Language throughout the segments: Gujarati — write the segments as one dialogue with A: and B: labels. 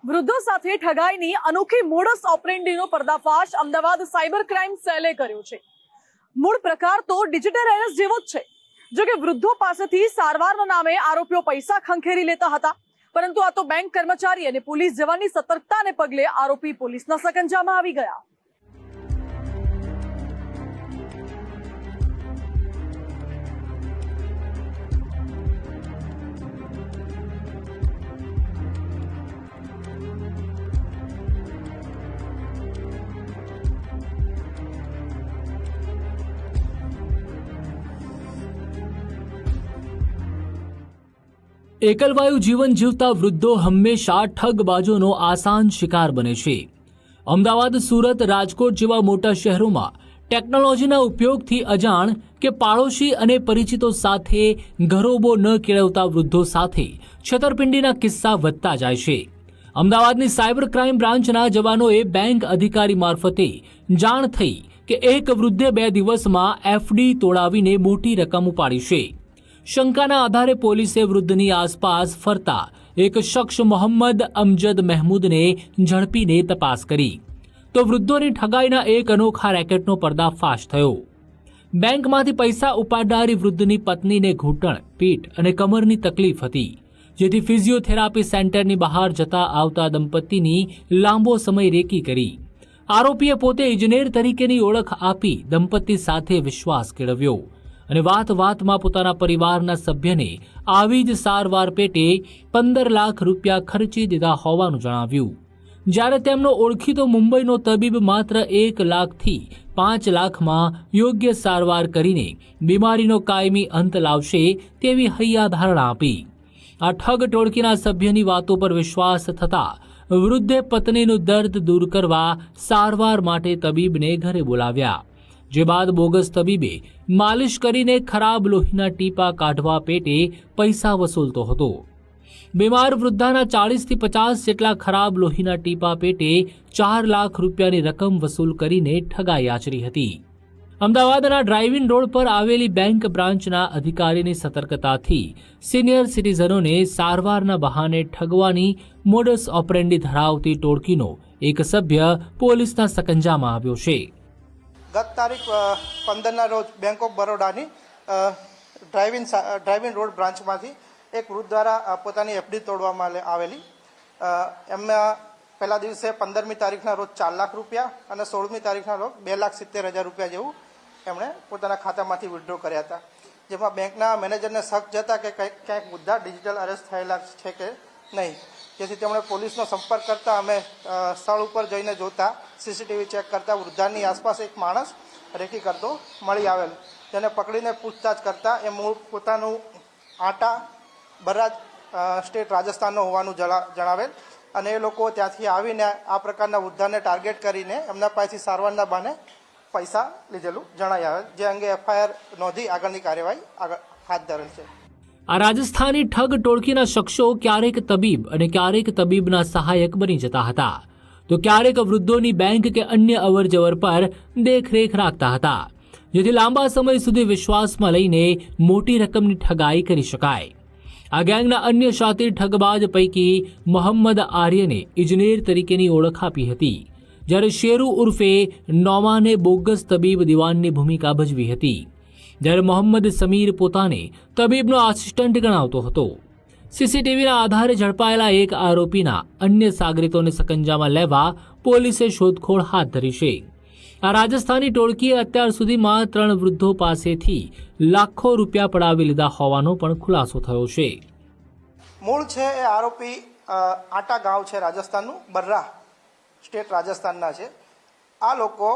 A: વૃદ્ધો સાથે ઠગાઈની અનોખી મોડસ ઓપરેન્ડીનો પર્દાફાશ અમદાવાદ સાયબર ક્રાઇમ સેલે કર્યો છે। મૂળ પ્રકાર તો ડિજિટલ એરેસ્ટ જેવો જ છે। જો કે વૃદ્ધો પાસેથી સારવારના નામે આરોપીઓ પૈસા ખંખેરી લેતા હતા, પરંતુ આ તો બેંક કર્મચારી અને પોલીસ જવાનની સતર્કતાને પગલે આરોપી પોલીસના સકંજામાં આવી ગયા।
B: એકલવાયુ જીવન જીવતા વૃદ્ધો હંમેશા ઠગબાજોનો આસાન શિકાર બને છે। અમદાવાદ, સુરત, રાજકોટ જેવા મોટા શહેરોમાં ટેકનોલોજીના ઉપયોગથી અજાણ કે પાડોશી અને પરિચિતો સાથે ઘરોબો ન કેળવતા વૃદ્ધો સાથે છેતરપિંડીના કિસ્સા વધતા જાય છે। અમદાવાદની સાયબર ક્રાઇમ બ્રાન્ચના જવાનોએ બેંક અધિકારી મારફતે જાણ થઈ કે એક વૃદ્ધે 2 દિવસમાં એફડી તોડાવીને મોટી રકમ ઉપાડી છે। શંકાના આધારે પોલીસે વૃદ્ધની આસપાસ ફરતા એક શખ્સ મોહમ્મદ અમજદ મહેમૂદને ઝડપીને તપાસ કરી તો વૃદ્ધોની ઠગાઈના એક અનોખા રેકેટનો પર્દાફાશ થયો। બેંકમાંથી પૈસા ઉપાડનારી વૃદ્ધની પત્નીને ઘૂંટણ, પીઠ અને કમરની તકલીફ હતી, જેથી ફિઝિયોથેરાપી સેન્ટરની બહાર જતા આવતા દંપતીની લાંબો સમય રેકી કરી। આરોપીએ પોતે ઇજનેર તરીકેની ઓળખ આપી દંપતી સાથે વિશ્વાસ કેળવ્યો અને વાતમાં પોતાના પરિવારના સભ્યને આવી જ સારવાર પેટે 15 લાખ રૂપિયા ખર્ચી દીધા હોવાનું જણાવ્યું, જ્યારે તેમનો ઓળખીતો મુંબઈનો તબીબ માત્ર 1 લાખથી 5 લાખમાં યોગ્ય સારવાર કરીને બીમારીનો કાયમી અંત લાવશે તેવી હૈયાધારણા આપી। આ ઠગ ટોળકીના સભ્યની વાતો પર વિશ્વાસ થતા વૃદ્ધે પત્નીનું દર્દ દૂર કરવા સારવાર માટે તબીબને ઘરે બોલાવ્યા, જે બાદ બોગસ તબીબે માલિશ કરીને ખરાબ લોહીના ટીપા કાઢવા પેટે પૈસા વસૂલતો હતો। બીમાર વૃદ્ધાના 40 થી 50 જેટલા ખરાબ લોહીના ટીપા પેટે 4 લાખ રૂપિયાની રકમ વસૂલ કરીને ઠગાઈ આચરી હતી। અમદાવાદના ડ્રાઇવિંગ રોડ પર આવેલી બેંક બ્રાન્ચના અધિકારીની સતર્કતાથી સિનિયર સિટીઝનોને સારવારના બહાને ઠગવાની મોડસ ઓપરેન્ડી ધરાવતી ટોળકીનો એક સભ્ય પોલીસના સકંજામાં આવ્યો છે।
C: ગત તારીખ 15ના રોજ બેંક ઓફ બરોડાની ડ્રાઇવિંગ રોડ બ્રાન્ચમાંથી એક વૃદ્ધ દ્વારા પોતાની એફડી તોડવામાં આવેલી। એમાં પહેલા દિવસે 15મી તારીખના રોજ 4 લાખ રૂપિયા અને 16મી તારીખના રોજ 2,70,000 રૂપિયા જેવું એમણે પોતાના ખાતામાંથી વિથડ્રો કર્યા હતા, જેમાં બેંકના મેનેજરને શક જતા કે ક્યાંક મુદ્દા ડિજિટલ અરેસ્ટ થયેલા છે કે નહીં, જેથી તેમણે પોલીસનો સંપર્ક કરતા અમે સ્થળ ઉપર જઈને જોતા સીસીટીવી ચેક કરતા વૃદ્ધાની આસપાસ એક માણસ રેકી કરતો મળી આવેલ, જેને પકડીને પૂછતાછ કરતા એ મૂળ પોતાનું આટા બરાજ સ્ટેટ રાજસ્થાનનો હોવાનું જણાવેલ અને એ લોકો ત્યાંથી આવીને આ પ્રકારના વૃદ્ધાને ટાર્ગેટ કરીને એમના પાસેથી સારવારના બહાને પૈસા લીધેલું જણાઈ આવેલ, જે અંગે એફઆઈઆર નોંધી આગળની કાર્યવાહી હાથ ધરેલ છે।
B: આ રાજસ્થાની ઠગ ટોળકીના શખ્સો ક્યારેક તબીબ અને ક્યારેક તબીબના સહાયક બની જતા હતા, તો ક્યારેક વૃદ્ધોની બેંક કે અન્ય અવરજવર પર દેખરેખ રાખતા હતા, જેથી લાંબા સમય સુધી વિશ્વાસમાં લઈને મોટી રકમની ઠગાઈ કરી શકાય। આ ગેંગના અન્ય શાતિર ઠગબાજ પૈકી મોહમ્મદ આર્યને ઇજનેર તરીકેની ઓળખ આપી હતી, જ્યારે શેરુ ઉર્ફે નોમાને બોગસ તબીબ દિવાનની ભૂમિકા ભજવી હતી, જ્યારે મોહમ્મદ સમીર પોતાને તબીબનો આસિસ્ટન્ટ ગણાવતો હતો। સીસીટીવીના આધારે ઝડપાયેલા એક આરોપીના અન્ય સાગરીતોને સકંજામાં લેવા પોલીસે શોધખોળ હાથ ધરી છે। આ રાજસ્થાની ટોળકીએ અત્યાર સુધીમાં 3 વૃદ્ધો પાસેથી લાખો રૂપિયા પડાવી લીધા હોવાનો પણ ખુલાસો થયો છે।
C: મૂળ છે એ આરોપી આટા ગાંવ છે રાજસ્થાનનું, બર્રા સ્ટેટ રાજસ્થાનના છે। આ લોકો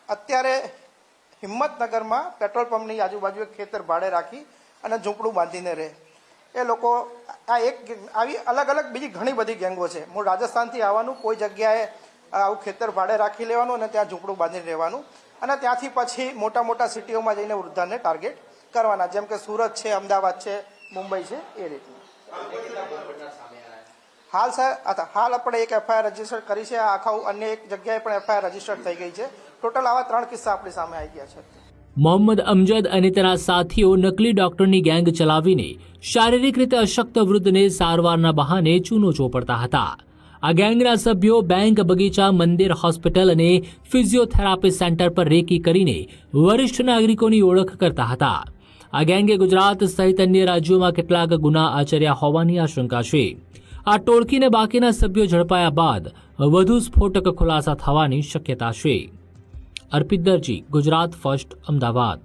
C: અત્યારે હિંમતનગરમાં પેટ્રોલ પંપની આજુબાજુ એક ખેતર ભાડે રાખી અને ઝૂંપડું બાંધીને રહે। એ લોકો આ એક આવી અલગ અલગ બીજી ઘણી બધી ગેંગો છે। મૂળ રાજસ્થાનથી આવવાનું, કોઈ જગ્યાએ આવું ખેતર ભાડે રાખી લેવાનું અને ત્યાં ઝૂંપડું બાંધીને રહેવાનું અને ત્યાંથી પછી મોટા મોટા સિટીઓમાં જઈને વૃદ્ધાને ટાર્ગેટ કરવાના, જેમ કે સુરત છે, અમદાવાદ છે, મુંબઈ છે, એ રીતનું। હાલ આપણે એક એફઆઈઆર રજીસ્ટર કરી છે। આખા અન્ય એક જગ્યાએ પણ એફઆઈઆર રજીસ્ટર થઈ ગઈ છે। ટોટલ આવા 3 કિસ્સા આપણી સામે આવી ગયા છે।
B: મોહમ્મદ અમજદ અને તેના સાથીઓ નકલી ડોક્ટરની ગેંગ ચલાવીને શારીરિક રીતે અશક્ત વૃદ્ધને સારવારના બહાને ચૂનો ચોપડતા હતા આ ગેંગના સભ્યો બેંક, બગીચા, મંદિર, હોસ્પિટલ અને ફિઝિયોથેરાપી સેન્ટર પર રેકી કરીને વરિષ્ઠ નાગરિકોની ઓળખ કરતા હતા. આ ગેંગે ગુજરાત સહિત અન્ય રાજ્યોમાં કેટલાક ગુના આચર્યા હોવાની આશંકા છે. આ ટોળકીને બાકીના સભ્યો ઝડપાયા બાદ વધુ સ્ફોટક ખુલાસા થવાની શક્યતા છે. અર્પિત દરજી, ગુજરાત ફર્સ્ટ, અમદાવાદ.